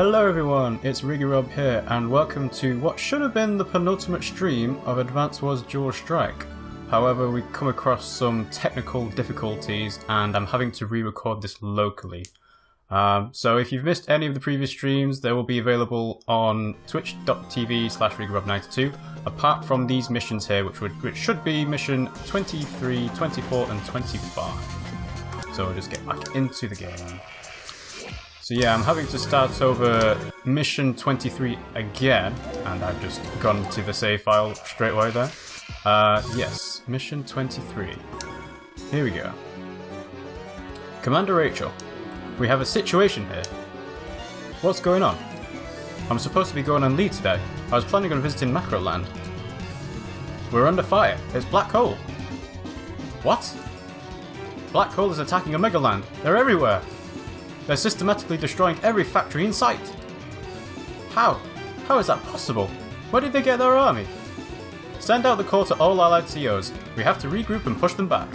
Hello everyone, it's RiggyRob here, and welcome to what should have been the penultimate stream of Advance Wars Dual Strike. However, we come across some technical difficulties and I'm having to re-record this locally. So if you've missed any of the previous streams, they will be available on twitch.tv/RiggyRob92, apart from these missions here, which should be mission 23, 24 and 25. So we'll just get back into the game. So yeah, I'm having to start over mission 23 again, and I've just gone to the save file straight away there. Yes, mission 23. Here we go. Commander Rachel, we have a situation here. What's going on? I'm supposed to be going on leave today. I was planning on visiting Macroland. We're under fire. It's Black Hole. What? Black Hole is attacking Omega Land. They're everywhere. They're systematically destroying every factory in sight. How? How is that possible? Where did they get their army? Send out the call to all allied COs. We have to regroup and push them back.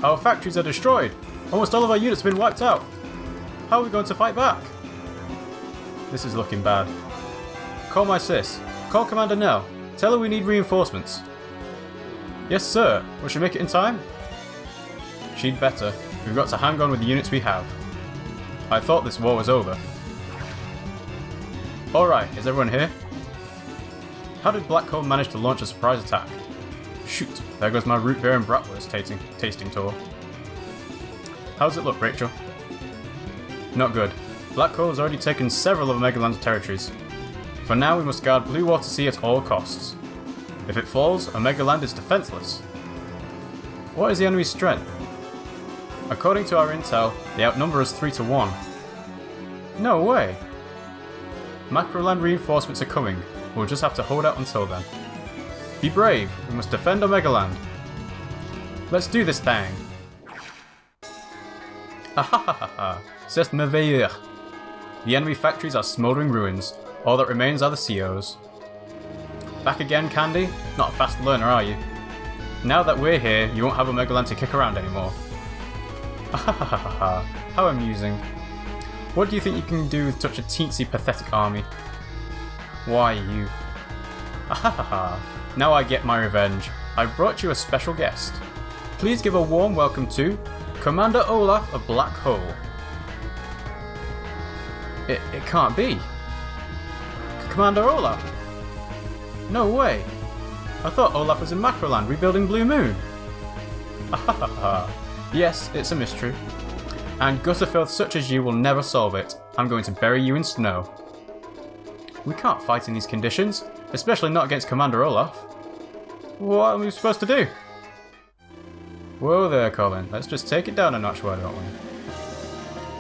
Our factories are destroyed. Almost all of our units have been wiped out. How are we going to fight back? This is looking bad. Call my sis. Call Commander Nell. Tell her we need reinforcements. Yes, sir. Will she make it in time? She'd better. We've got to hang on with the units we have. I thought this war was over. Alright, is everyone here? How did Black Hole manage to launch a surprise attack? Shoot, there goes my root beer and bratwurst tasting tour. How's it look, Rachel? Not good. Black Hole has already taken several of Omegaland's territories. For now, we must guard Blue Water Sea at all costs. If it falls, Omegaland is defenseless. What is the enemy's strength? According to our intel, they outnumber us 3-1. No way! Macroland reinforcements are coming. We'll just have to hold out until then. Be brave, we must defend Omegaland. Let's do this thing! Ahahaha, c'est merveilleux. The enemy factories are smouldering ruins. All that remains are the COs. Back again, Candy? Not a fast learner, are you? Now that we're here, you won't have Omegaland to kick around anymore. Ahahaha, how amusing. What do you think you can do with such a teensy, pathetic army? Why, you... Ahahaha, now I get my revenge. I brought you a special guest. Please give a warm welcome to Commander Olaf of Black Hole. It can't be. Commander Olaf? No way. I thought Olaf was in Macroland rebuilding Blue Moon. Ahahaha. Yes, it's a mystery. And gutterfilth such as you will never solve it. I'm going to bury you in snow. We can't fight in these conditions, especially not against Commander Olaf. What are we supposed to do? Whoa there, Colin. Let's just take it down a notch, why don't we?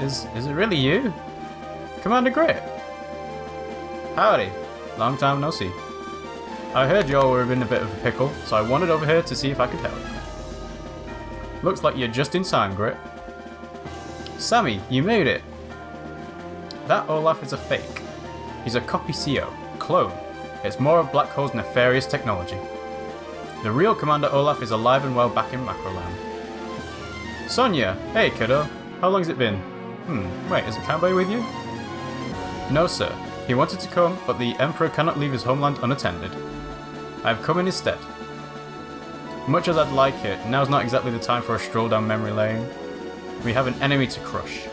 Is it really you? Commander Grit? Howdy. Long time no see. I heard y'all were in a bit of a pickle, so I wandered over here to see if I could help. Looks like you're just in time, Grit. Sammy, you made it! That Olaf is a fake. He's a copy CO, clone. It's more of Black Hole's nefarious technology. The real Commander Olaf is alive and well back in Macroland. Sonia! Hey, kiddo. How long's it been? Wait, is Kanbei with you? No, sir. He wanted to come, but the Emperor cannot leave his homeland unattended. I've come in his stead. Much as I'd like it, now's not exactly the time for a stroll down memory lane. We have an enemy to crush.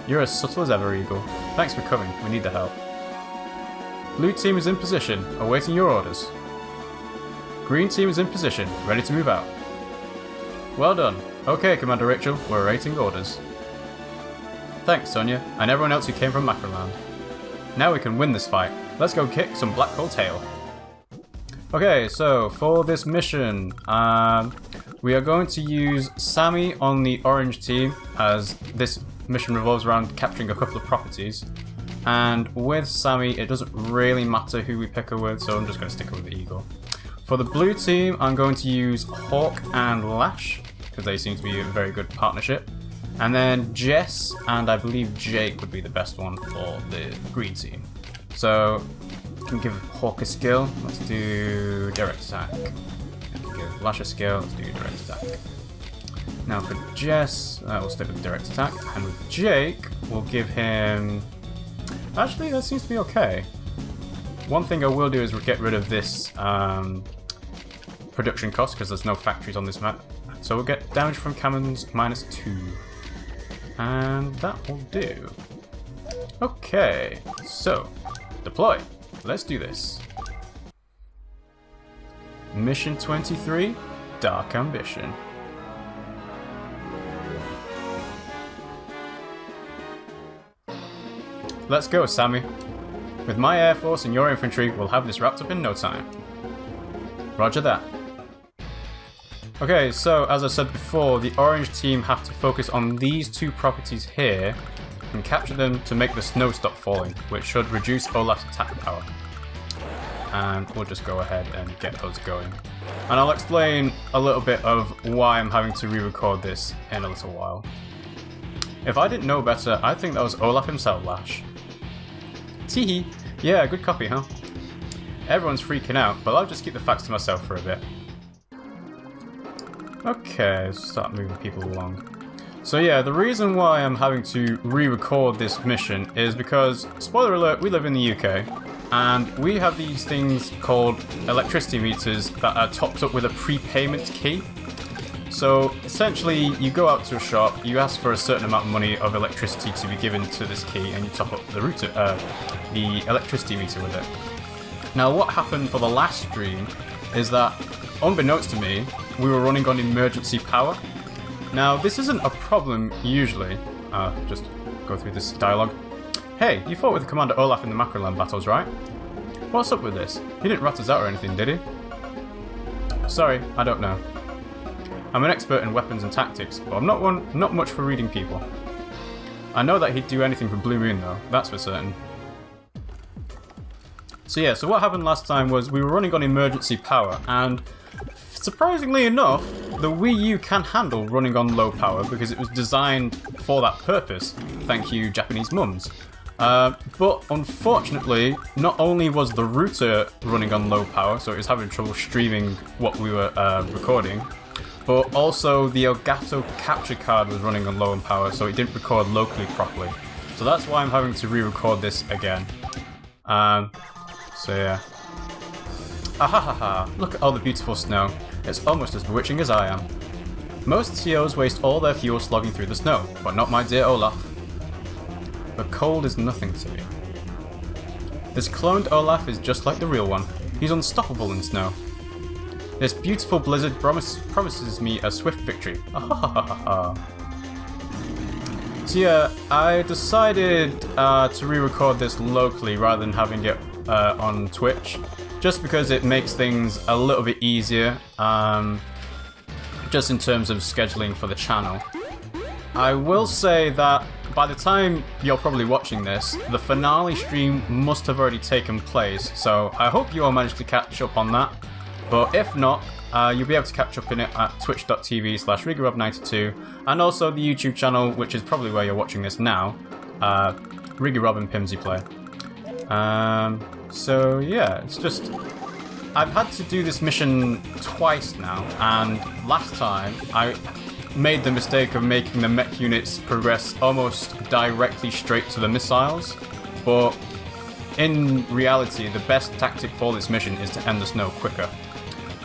You're as subtle as ever, Eagle. Thanks for coming, we need the help. Blue team is in position, awaiting your orders. Green team is in position, ready to move out. Well done. Okay, Commander Rachel, we're awaiting orders. Thanks, Sonia, and everyone else who came from Macroland. Now we can win this fight. Let's go kick some Black Hole tail. Okay, so for this mission, we are going to use Sammy on the orange team, as this mission revolves around capturing a couple of properties. And with Sammy, it doesn't really matter who we pick her with, so I'm just going to stick her with the Eagle. For the blue team, I'm going to use Hawk and Lash, because they seem to be a very good partnership. And then Jess and I believe Jake would be the best one for the green team. So, we can give Hawk a skill. Let's do direct attack. Give Lash a skill. Let's do direct attack. Now for Jess, we'll stick with direct attack. And with Jake, we'll give him Actually, that seems to be okay. One thing I will do is get rid of this production cost because there's no factories on this map. So we'll get damage from cannons -2. And that will do. Okay, so deploy. Let's do this. Mission 23, Dark Ambition. Let's go, Sammy. With my air force and your infantry, we'll have this wrapped up in no time. Roger that. Okay, so as I said before, the orange team have to focus on these two properties here and capture them to make the snow stop falling, which should reduce Olaf's attack power. And we'll just go ahead and get those going. And I'll explain a little bit of why I'm having to re-record this in a little while. If I didn't know better, I'd think that was Olaf himself, Lash. Teehee. Yeah, good copy, huh? Everyone's freaking out, but I'll just keep the facts to myself for a bit. Okay, let's start moving people along. So yeah, the reason why I'm having to re-record this mission is because, spoiler alert, we live in the UK, and we have these things called electricity meters that are topped up with a prepayment key. So essentially, you go out to a shop, you ask for a certain amount of money of electricity to be given to this key, and you top up the the electricity meter with it. Now, what happened for the last stream is that, unbeknownst to me, we were running on emergency power. Now, this isn't a problem usually. Just go through this dialogue. Hey, you fought with Commander Olaf in the Macroland battles, right? What's up with this? He didn't rat us out or anything, did he? Sorry, I don't know. I'm an expert in weapons and tactics, but I'm not much for reading people. I know that he'd do anything for Blue Moon though, that's for certain. So yeah, so what happened last time was we were running on emergency power, and surprisingly enough, the Wii U can handle running on low power because it was designed for that purpose, thank you Japanese mums. But unfortunately, not only was the router running on low power, so it was having trouble streaming what we were recording, but also the Elgato capture card was running on low on power, so it didn't record locally properly. So that's why I'm having to re-record this again. So yeah. Ahahaha, look at all the beautiful snow. It's almost as bewitching as I am. Most COs waste all their fuel slogging through the snow, but not my dear Olaf. The cold is nothing to me. This cloned Olaf is just like the real one. He's unstoppable in snow. This beautiful blizzard promises me a swift victory. Ahahaha. So yeah, I decided to re-record this locally rather than having it on Twitch, just because it makes things a little bit easier, just in terms of scheduling for the channel. I will say that by the time you're probably watching this, the finale stream must have already taken place, so I hope you all managed to catch up on that. But if not, you'll be able to catch up in it at twitch.tv/RiggyRob92, and also the YouTube channel, which is probably where you're watching this now, RiggyRob and Pimmsy Play. So yeah, it's just, I've had to do this mission twice now, and last time I made the mistake of making the mech units progress almost directly straight to the missiles, but in reality the best tactic for this mission is to end the snow quicker.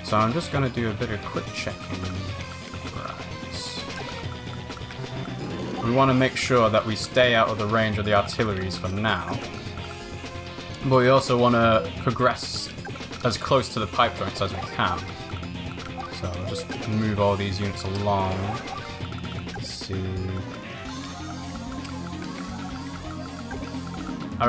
So I'm just going to do a bit of quick checking. Right. We want to make sure that we stay out of the range of the artilleries for now. But we also want to progress as close to the pipe joints as we can. So I'll just move all these units along. Let's see. I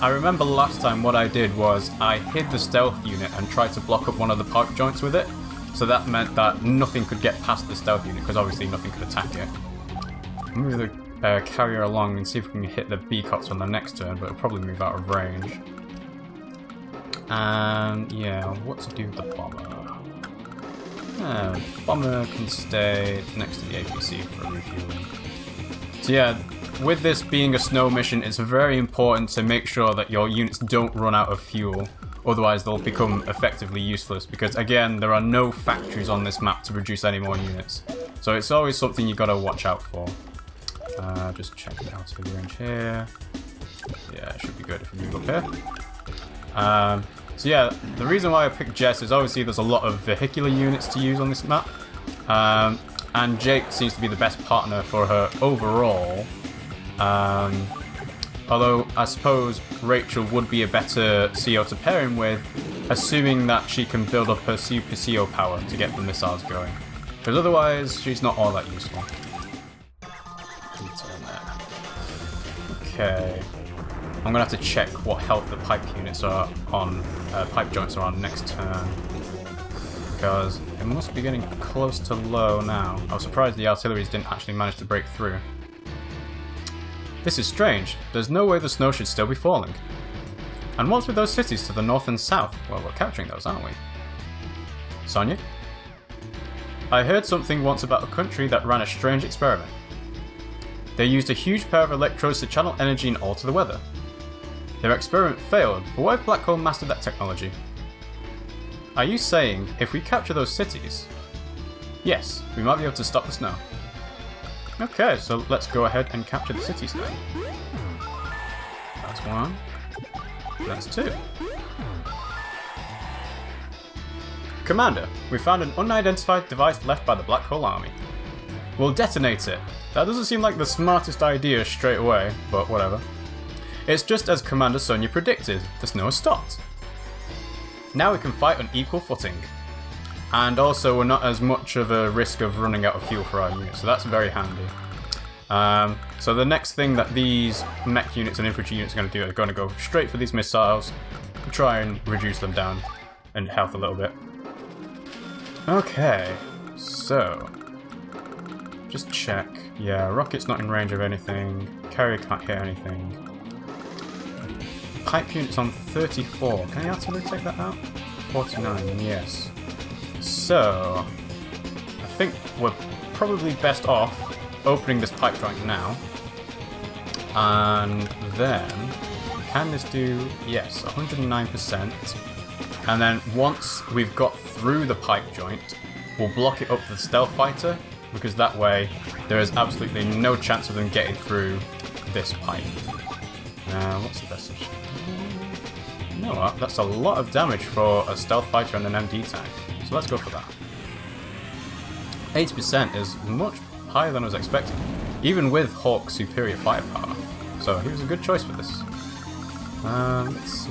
remember last time what I did was I hid the stealth unit and tried to block up one of the pipe joints with it. So that meant that nothing could get past the stealth unit, because obviously nothing could attack it. Move the carrier along and see if we can hit the B-cots on the next turn, but it'll probably move out of range. And yeah, what to do with the bomber? Bomber can stay next to the APC for refueling. So yeah, with this being a snow mission, it's very important to make sure that your units don't run out of fuel, otherwise they'll become effectively useless, because again, there are no factories on this map to produce any more units. So it's always something you gotta watch out for. Just checking out the range here. Yeah, it should be good if we move up here. So yeah, the reason why I picked Jess is obviously there's a lot of vehicular units to use on this map. And Jake seems to be the best partner for her overall. Although I suppose Rachel would be a better CO to pair him with, assuming that she can build up her super CO power to get the missiles going. Because otherwise, she's not all that useful. Okay. I'm gonna have to check what health the pipe units are on, pipe joints are on next turn. Because it must be getting close to low now. I was surprised the artilleries didn't actually manage to break through. This is strange. There's no way the snow should still be falling. And what's with those cities to the north and south? Well, we're capturing those, aren't we? Sonia? I heard something once about a country that ran a strange experiment. They used a huge pair of electrodes to channel energy and alter the weather. Their experiment failed, but what if Black Hole mastered that technology? Are you saying, if we capture those cities, yes, we might be able to stop the snow? Okay, so let's go ahead and capture the cities then. That's one. That's two. Commander, we found an unidentified device left by the Black Hole Army. We'll detonate it. That doesn't seem like the smartest idea straight away, but whatever. It's just as Commander Sonia predicted, the snow has stopped. Now we can fight on equal footing. And also we're not as much of a risk of running out of fuel for our units, so that's very handy. So the next thing that these mech units and infantry units are going to do are going to go straight for these missiles, to try and reduce them down in health a little bit. Okay, so just check. Yeah, rocket's not in range of anything. Carrier can't hit anything. Pipe unit's on 34. Can the artillery take that out? 49, yes. So, I think we're probably best off opening this pipe joint now. And then, can this do, yes, 109%. And then once we've got through the pipe joint, we'll block it up to the stealth fighter, because that way there is absolutely no chance of them getting through this pipe. What's the best option? You know what, that's a lot of damage for a stealth fighter and an MD tank. So let's go for that. 80% is much higher than I was expecting, even with Hawk's superior firepower. So he was a good choice for this. Let's see.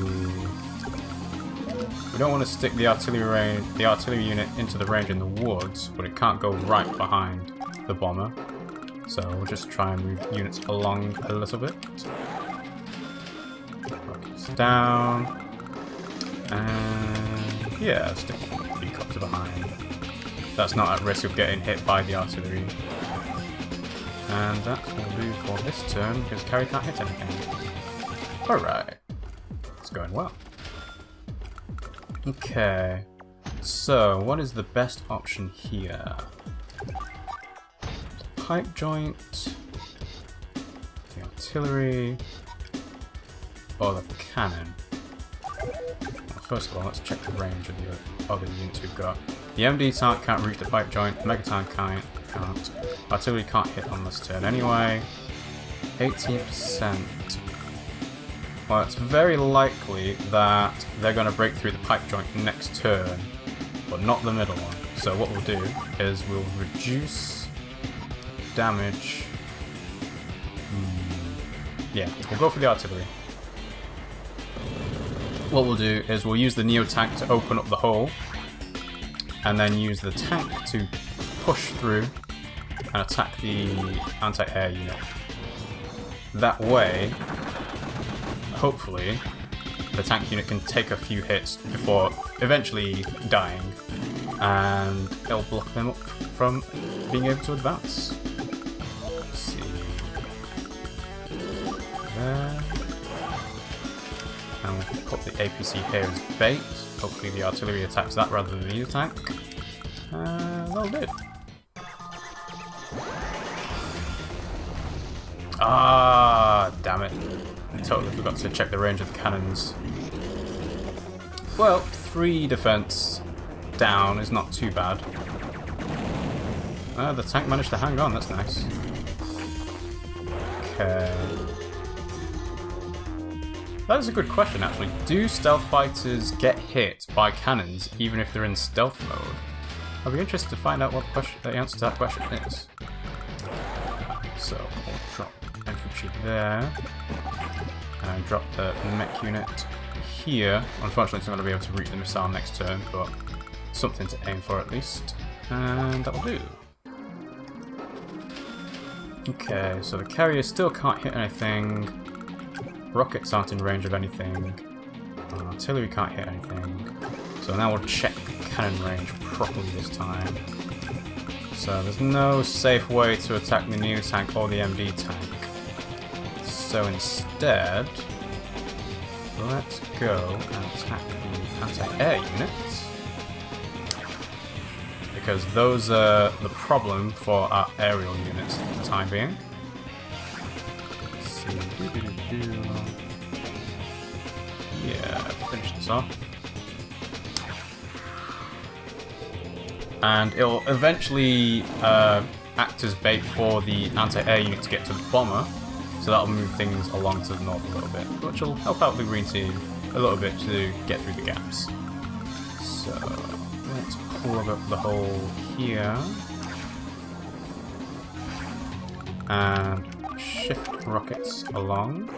We don't want to stick the artillery unit into the range in the woods, but it can't go right behind the bomber. So we'll just try and move units along a little bit. Rockets down. And yeah, stick the helicopter behind. That's not at risk of getting hit by the artillery. And that's what we'll do for this turn, because Carrie can't hit anything. Alright. It's going well. Okay. So, what is the best option here? The pipe joint, the artillery, or the cannon? Well, first of all, let's check the range of the other units we've got. The MD tank can't reach the pipe joint, the Mega tank can't. Artillery can't hit on this turn anyway. 18%. Well, it's very likely that they're going to break through the pipe joint next turn, but not the middle one. So what we'll do is we'll reduce damage. Yeah, we'll go for the artillery. What we'll do is we'll use the Neo tank to open up the hole, and then use the tank to push through and attack the anti-air unit. That way, hopefully, the tank unit can take a few hits before eventually dying, and it'll block them up from being able to advance. Let's see. There. And we'll put the APC here as bait. Hopefully the artillery attacks that rather than the tank. That'll do it. Ah, damn it. I totally forgot to check the range of the cannons. Well, 3 defense down is not too bad. The tank managed to hang on, that's nice. Okay. That is a good question, actually. Do stealth fighters get hit by cannons even if they're in stealth mode? I'll be interested to find out what the answer to that question is. So, we'll drop infantry there. And drop the mech unit here. Unfortunately, it's not going to be able to reach the missile next turn, but something to aim for at least. And that'll do. Okay, so the carrier still can't hit anything. Rockets aren't in range of anything. Artillery can't hit anything. So now we'll check cannon range properly this time. So there's no safe way to attack the new tank or the MD tank. So instead, let's go and attack the anti-air units. Because those are the problem for our aerial units for the time being. Let's see. Yeah, finish this off. And it'll eventually act as bait for the anti-air unit to get to the bomber. So that'll move things along to the north a little bit, which will help out the green team a little bit to get through the gaps. So let's plug up the hole here. And shift rockets along.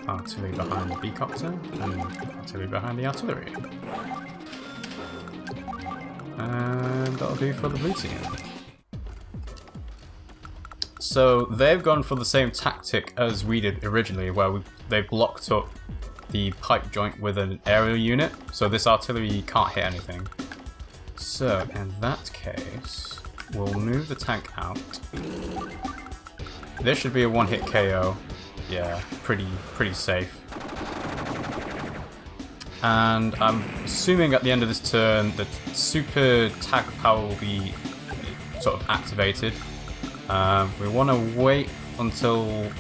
Artillery behind the B-copter, and artillery behind the artillery. And that'll do for the blue team. So they've gone for the same tactic as we did originally, where they blocked up the pipe joint with an aerial unit, so this artillery can't hit anything. So in that case, we'll move the tank out. This should be a one-hit KO. Yeah, pretty safe. And I'm assuming at the end of this turn the super tag power will be sort of activated. We want to wait until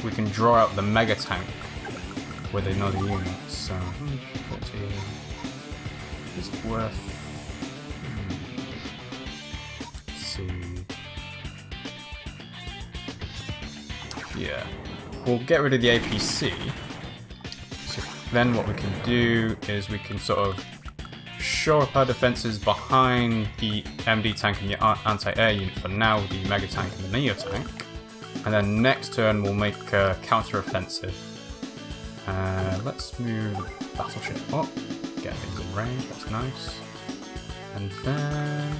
we can draw out the mega tank with another unit. So, is it worth? Let's see. Yeah, we'll get rid of the APC. So then what we can do is we can sort of shore up our defenses behind the MD tank and the anti-air unit for now, the mega tank and the neo tank. And then next turn we'll make a counter-offensive. Let's move battleship up, get things in range, that's nice. And then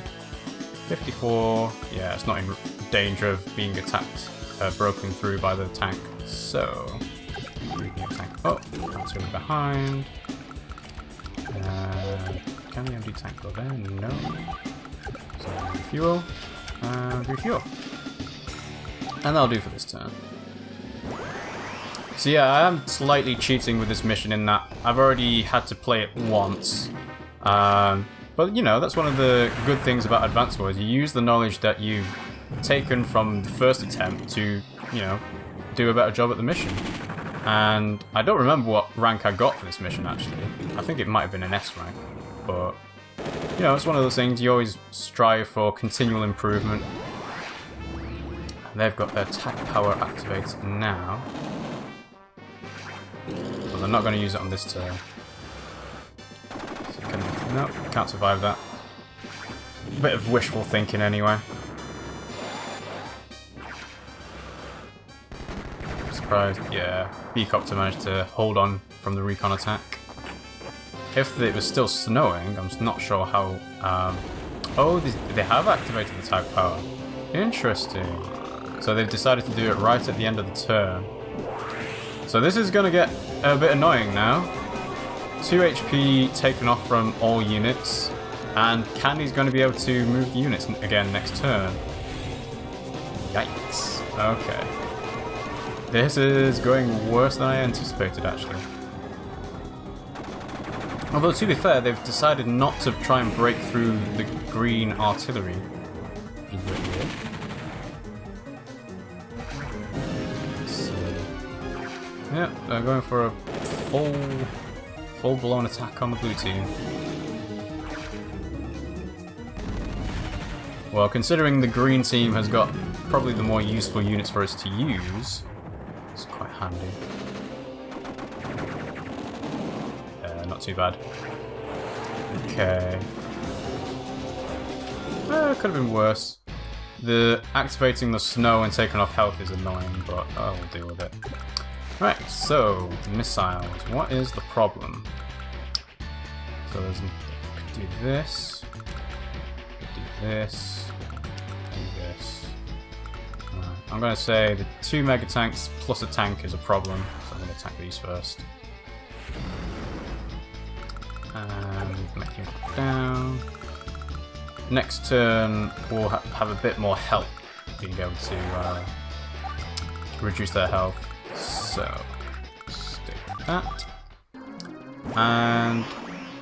54, yeah, it's not in danger of being attacked, broken through by the tank. So, moving the tank up, artillery behind. Can the MD tank go there? No. So refuel, and refuel. And that'll do for this turn. So yeah, I am slightly cheating with this mission in that I've already had to play it once. But you know, that's one of the good things about Advanced Wars. You use the knowledge that you've taken from the first attempt to, you know, do a better job at the mission. And I don't remember what rank I got for this mission, actually. I think it might have been an S rank. But, you know, it's one of those things you always strive for continual improvement. They've got their attack power activated now. But they're not going to use it on this turn. So no, can't survive that. Bit of wishful thinking anyway. Surprised, yeah. B-copter managed to hold on from the recon attack. If it was still snowing, I'm not sure how... oh, they have activated the attack power. Interesting. So they've decided to do it right at the end of the turn. So this is going to get a bit annoying now. 2 HP taken off from all units, and Candy's going to be able to move the units again next turn. Yikes. Okay. This is going worse than I anticipated, actually. Although, to be fair, they've decided not to try and break through the green artillery. Yeah, they're going for a full-blown attack on the blue team. Well, considering the green team has got probably the more useful units for us to use, it's quite handy. Not too bad. Okay. Could have been worse. The activating the snow and taking off health is annoying, but I'll deal with it. Right, so missiles. What is the problem? So there's do this, do this, do this. Right. I'm gonna say the 2 mega tanks plus a tank is a problem, so I'm gonna attack these first. And make him down. Next turn, we'll have a bit more help being able to reduce their health. So, stick with that. And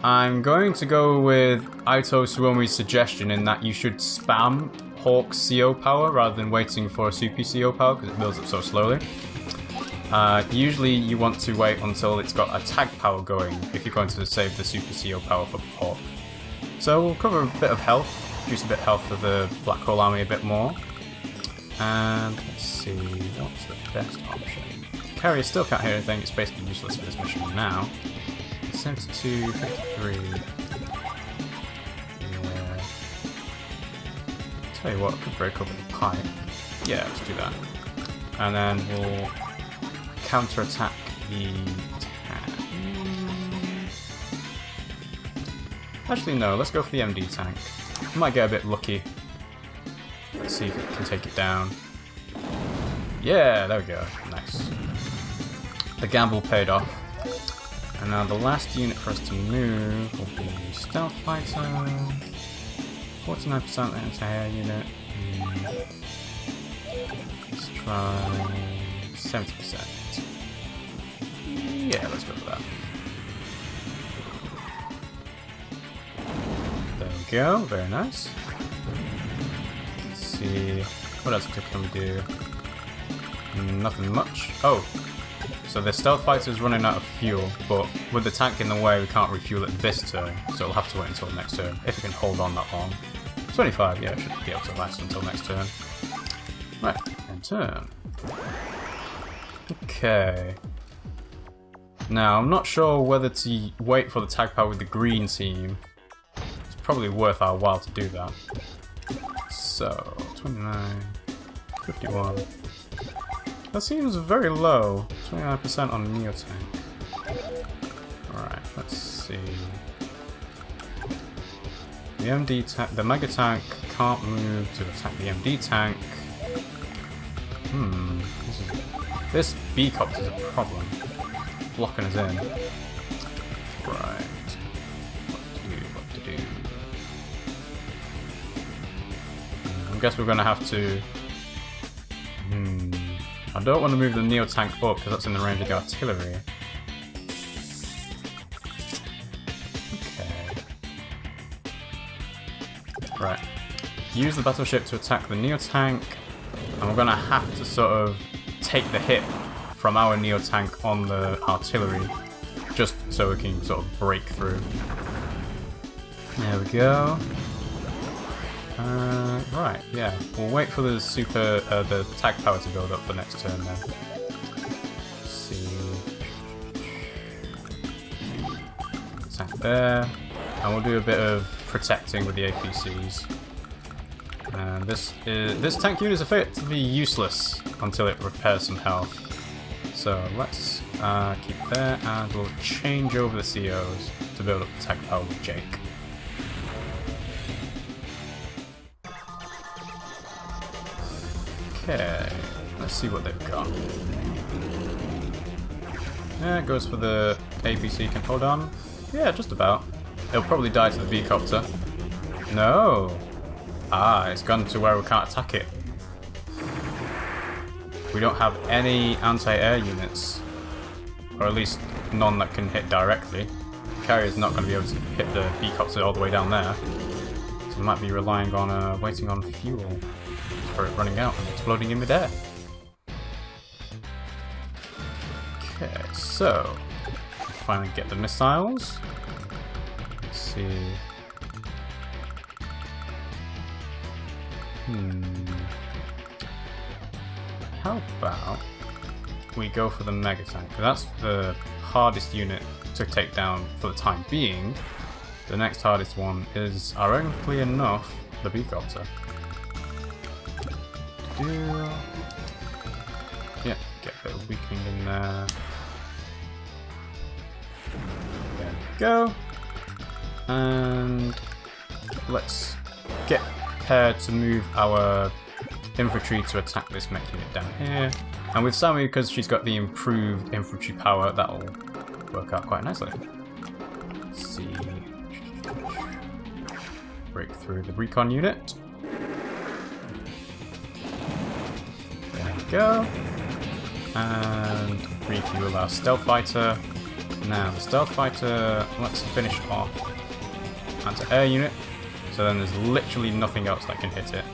I'm going to go with Aito Suomi's suggestion in that you should spam Hawk's CO power rather than waiting for a Super CO power because it builds up so slowly. Usually you want to wait until it's got a tag power going if you're going to save the Super CO power for Hawk. So we'll cover a bit of health, reduce a bit of health for the Black Hole Army a bit more. And let's see, what's the best option? Carrier still can't hear anything, it's basically useless for this mission now. 72, 53. Yeah. Tell you what, I could break open the pipe. Yeah, let's do that. And then we'll counter-attack the tank. Actually, no, let's go for the MD tank. We might get a bit lucky. Let's see if it can take it down. Yeah, there we go. Nice. The gamble paid off. And now the last unit for us to move will be Stealth Fighter. 49% anti-air unit. Let's try 70%. Yeah, let's go for that. There we go, very nice. Let's see, what else can we do? Nothing much. Oh, so the Stealth Fighter is running out of fuel, but with the tank in the way, we can't refuel it this turn, so we'll have to wait until next turn, if we can hold on that long. 25, yeah, it should be able to last until next turn. Right, end turn. Okay. Now, I'm not sure whether to wait for the tag power with the green team. It's probably worth our while to do that. So, 29, 51. That seems very low. 29% on Neo Tank. Alright, let's see. The MD tank, the Mega Tank can't move to attack the MD tank. This B-Copter is a problem. Blocking us in. Right. What to do? I guess we're gonna have to... I don't want to move the Neo Tank up because that's in the range of the artillery. Okay. Right. Use the battleship to attack the Neo Tank, and we're gonna have to sort of take the hit from our Neo Tank on the artillery, just so we can sort of break through. There we go. Right, yeah. We'll wait for the the tag power to build up for next turn then. Let's see. Attack there. And we'll do a bit of protecting with the APCs. And this tank unit is effectively useless until it repairs some health. So let's keep there, and we'll change over the COs to build up the tag power with Jake. Okay, let's see what they've got. Yeah, it goes for the APC, can hold on. Yeah, just about. It'll probably die to the V-Copter. No! Ah, it's gone to where we can't attack it. We don't have any anti-air units. Or at least none that can hit directly. The carrier's not going to be able to hit the V-Copter all the way down there. So we might be relying on waiting on fuel for it running out and exploding in midair. Okay, so finally get the missiles. Let's see. How about we go for the Mega Tank? That's the hardest unit to take down for the time being. The next hardest one is, ironically enough, the Beecopter. Yeah, get a bit of weakening in there. There we go. And let's get prepared to move our infantry to attack this mech unit down here. And with Sammy, because she's got the improved infantry power, that'll work out quite nicely. Let's see. Break through the recon unit. There we go. And refuel our stealth fighter. Now the stealth fighter, let's finish off anti-air unit. So then there's literally nothing else that can hit it.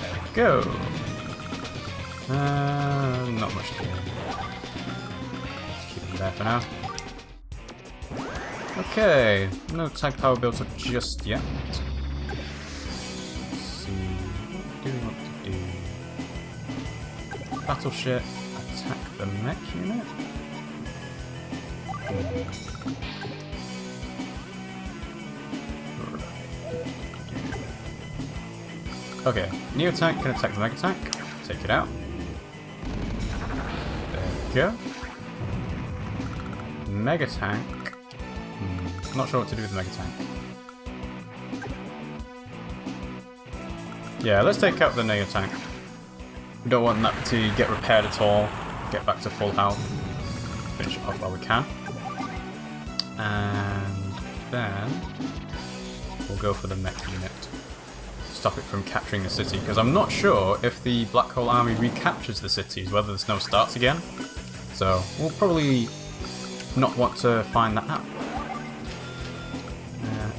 There we go. Not much to do. Let's keep them there for now. Okay, no tag power built up just yet. Let's see what to do. Battleship, attack the mech unit. Okay, Neo tank can attack the mega tank. Take it out. There we go. Mega tank. Not sure what to do with the mega tank. Yeah, let's take out the Neo tank. We don't want that to get repaired at all. Get back to full health. Finish it off while we can. And then we'll go for the mech unit. Stop it from capturing the city, because I'm not sure if the Black Hole Army recaptures the cities, whether the snow starts again. So we'll probably not want to find that out.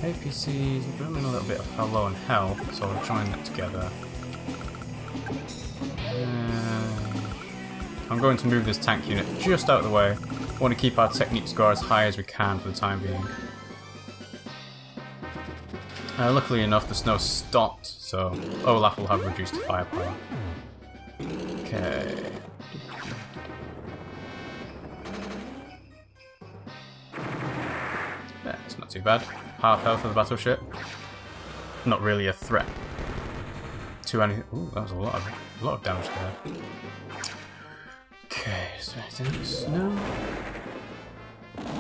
APCs, we're doing a little bit of low on health, so we'll join that together. I'm going to move this tank unit just out of the way. I want to keep our technique score as high as we can for the time being. Luckily enough, the snow stopped, so Olaf will have reduced firepower. Okay. Yeah, it's not too bad. Half health of the battleship. Not really a threat to anything. Ooh, that was a lot of damage there. Okay, is there anything else? No.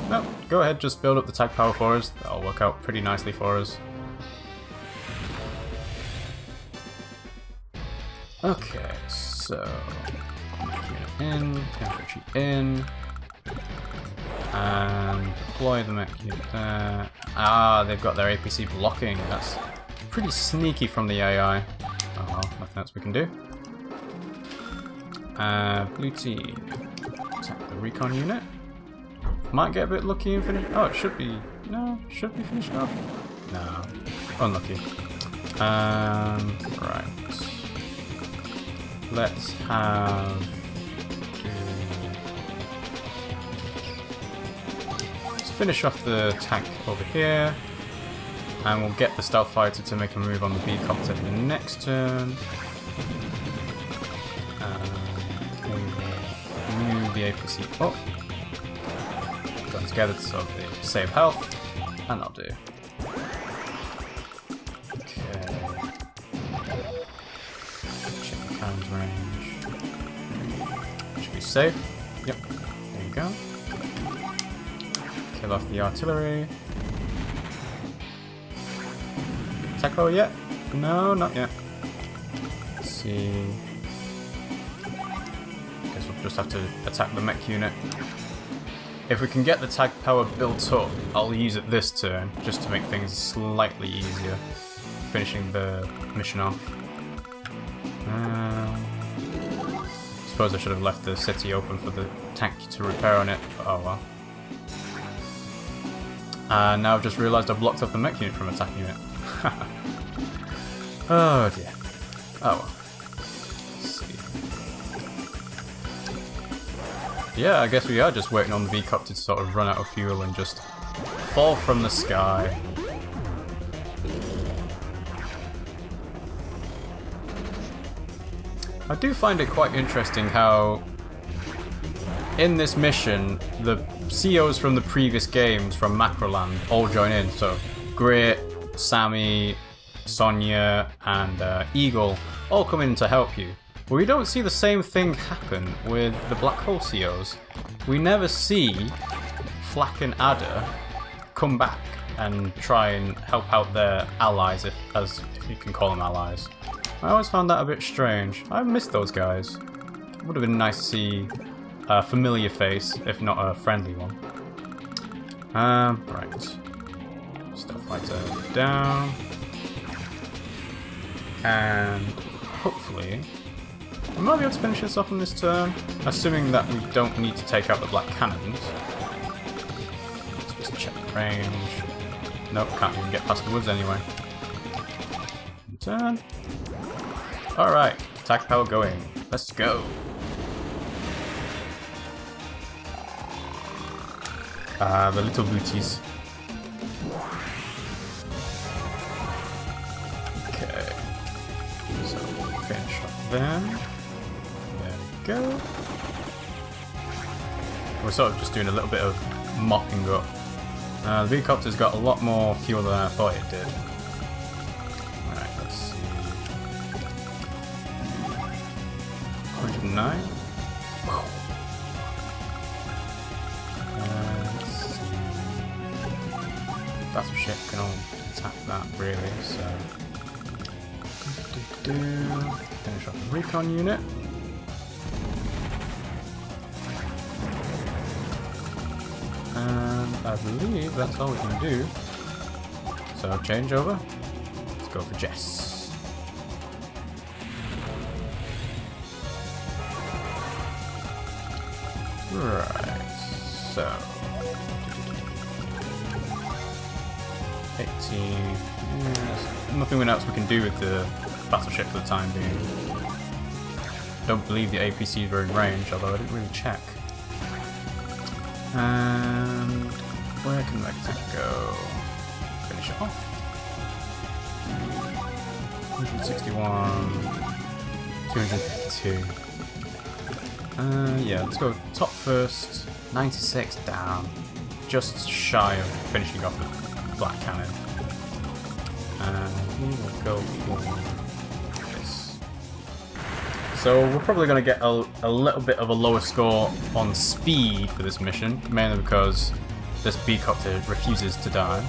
No, go ahead, just build up the tag power for us. That'll work out pretty nicely for us. Okay, so in, infantry in, and deploy the mech unit there. Ah, they've got their APC blocking. That's pretty sneaky from the AI. Oh well, nothing else we can do. Blue team, attack the recon unit. Might get a bit lucky and finish. Oh, it should be. No, should be finished off. No, unlucky. Right. Let's have. Let's finish off the tank over here, and we'll get the stealth fighter to make a move on the Beecopter in the next turn. We will move the APC up. Going together to sort of save health, and that'll do. Range. Should be safe. Yep. There you go. Kill off the artillery. Attack power yet? No, not yet. Let's see. Guess we'll just have to attack the mech unit. If we can get the tag power built up, I'll use it this turn just to make things slightly easier. Finishing the mission off. Suppose I should have left the city open for the tank to repair on it, but oh well. Now I've just realised I've blocked off the mech unit from attacking it. Oh dear. Oh well. Let's see. Yeah, I guess we are just waiting on the Beecopter to sort of run out of fuel and just fall from the sky. I do find it quite interesting how in this mission, the CEOs from the previous games from Macroland all join in. So Grit, Sammy, Sonia, and Eagle all come in to help you. But we don't see the same thing happen with the Black Hole CEOs. We never see Flack and Adder come back and try and help out their allies, if you can call them allies. I always found that a bit strange. I missed those guys. It would have been nice to see a familiar face, if not a friendly one. Right. Stealth fighter down. And hopefully we might be able to finish this off on this turn, assuming that we don't need to take out the black cannons. Let's just check the range. Nope, can't even get past the woods anyway. Turn. Alright, attack power going. Let's go. The little booties. Okay. So finish off them. There we go. We're sort of just doing a little bit of mopping up. The V-Copter's got a lot more fuel than I thought it did. Alright, let's see. 109. Wow. Let's see. Battleship can all attack that really, so. Finish off the recon unit. And I believe that's all we can do. So change over. Let's go for Jess. Right, so 18. Yeah, there's nothing else we can do with the battleship for the time being. Don't believe the APCs were in range, although I didn't really check. And where can that go? Finish it off. 161, 252. Yeah, let's go top first. 96 down, just shy of finishing off the black cannon. And we will go for this. So we're probably going to get a little bit of a lower score on speed for this mission, mainly because this B-Copter refuses to die.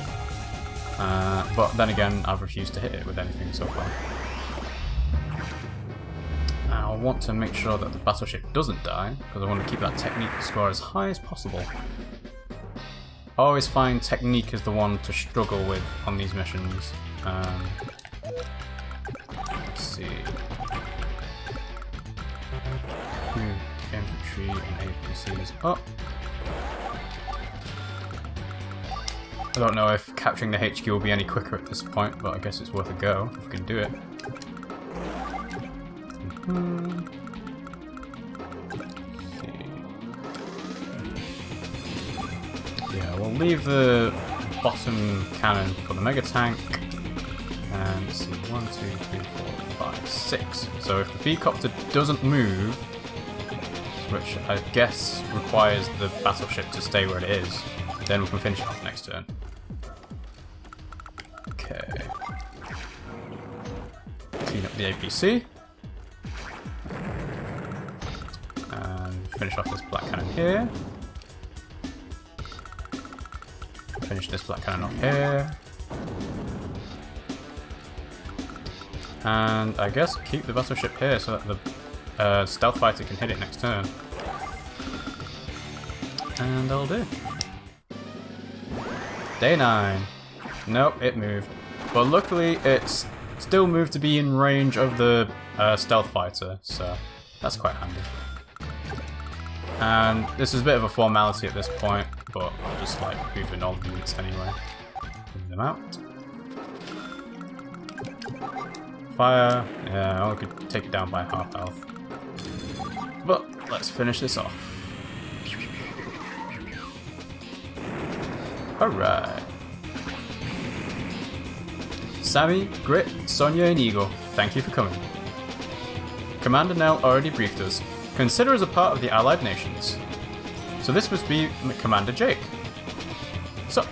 But then again, I've refused to hit it with anything so far. I want to make sure that the battleship doesn't die, because I want to keep that technique score as high as possible. I always find technique is the one to struggle with on these missions. Let's see. Infantry and APCs up. I don't know if capturing the HQ will be any quicker at this point, but I guess it's worth a go if we can do it. Yeah, we'll leave the bottom cannon for the mega tank. And let's see, 1, 2, 3, 4, 5, 6. So if the B-Copter doesn't move, which I guess requires the battleship to stay where it is, then we can finish it off next turn. Okay. Clean up the APC. And finish off this black cannon here. Finish this black cannon off here. And I guess keep the battleship here so that the stealth fighter can hit it next turn. And that'll do. Day 9. Nope, it moved. But luckily it's still moved to be in range of the stealth fighter, so that's quite handy. And this is a bit of a formality at this point, but I'll just like moving all the units anyway. Move them out. Fire. Yeah, I could take it down by half health. But let's finish this off. Alright. Sammy, Grit, Sonia and Eagle, thank you for coming. Commander Nell already briefed us. Consider us a part of the Allied Nations. So this must be Commander Jake. So,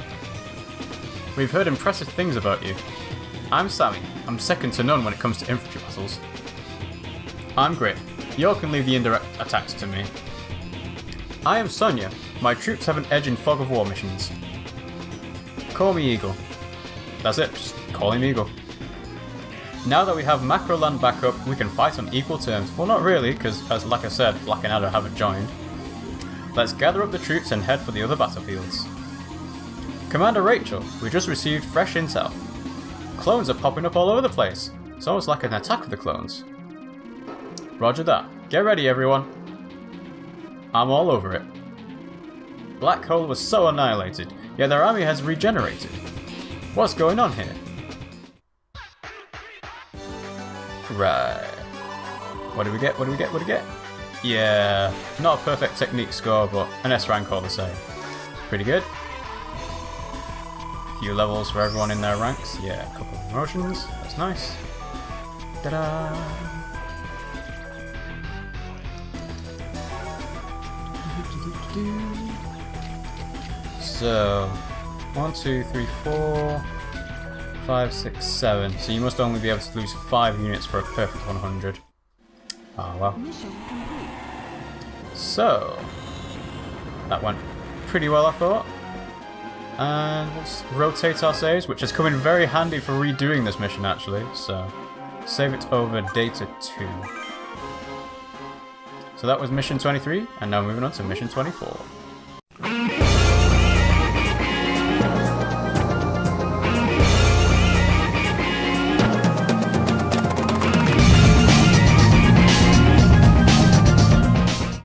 we've heard impressive things about you. I'm Sammy. I'm second to none when it comes to infantry battles. I'm Grit. You can leave the indirect attacks to me. I am Sonia. My troops have an edge in fog of war missions. Call me Eagle. That's it, just call him Eagle. Now that we have Macro Land backup, we can fight on equal terms. Well, not really, because as like I said, Flack and Adder haven't joined. Let's gather up the troops and head for the other battlefields. Commander Rachel, we just received fresh intel. Clones are popping up all over the place. It's almost like an attack of the clones. Roger that. Get ready, everyone. I'm all over it. Black Hole was so annihilated, yet their army has regenerated. What's going on here? Right. What do we get? What do we get? What do we get? Yeah, not a perfect technique score, but an S rank all the same. Pretty good. A few levels for everyone in their ranks. Yeah, a couple of promotions. That's nice. Ta-da! So, 1, 2, 3, 4, 5, 6, 7. So you must only be able to lose 5 units for a perfect 100. Oh well. So, that went pretty well, I thought. And let's rotate our saves, which has come in very handy for redoing this mission actually. So, save it over data 2. So that was mission 23, and now moving on to mission 24.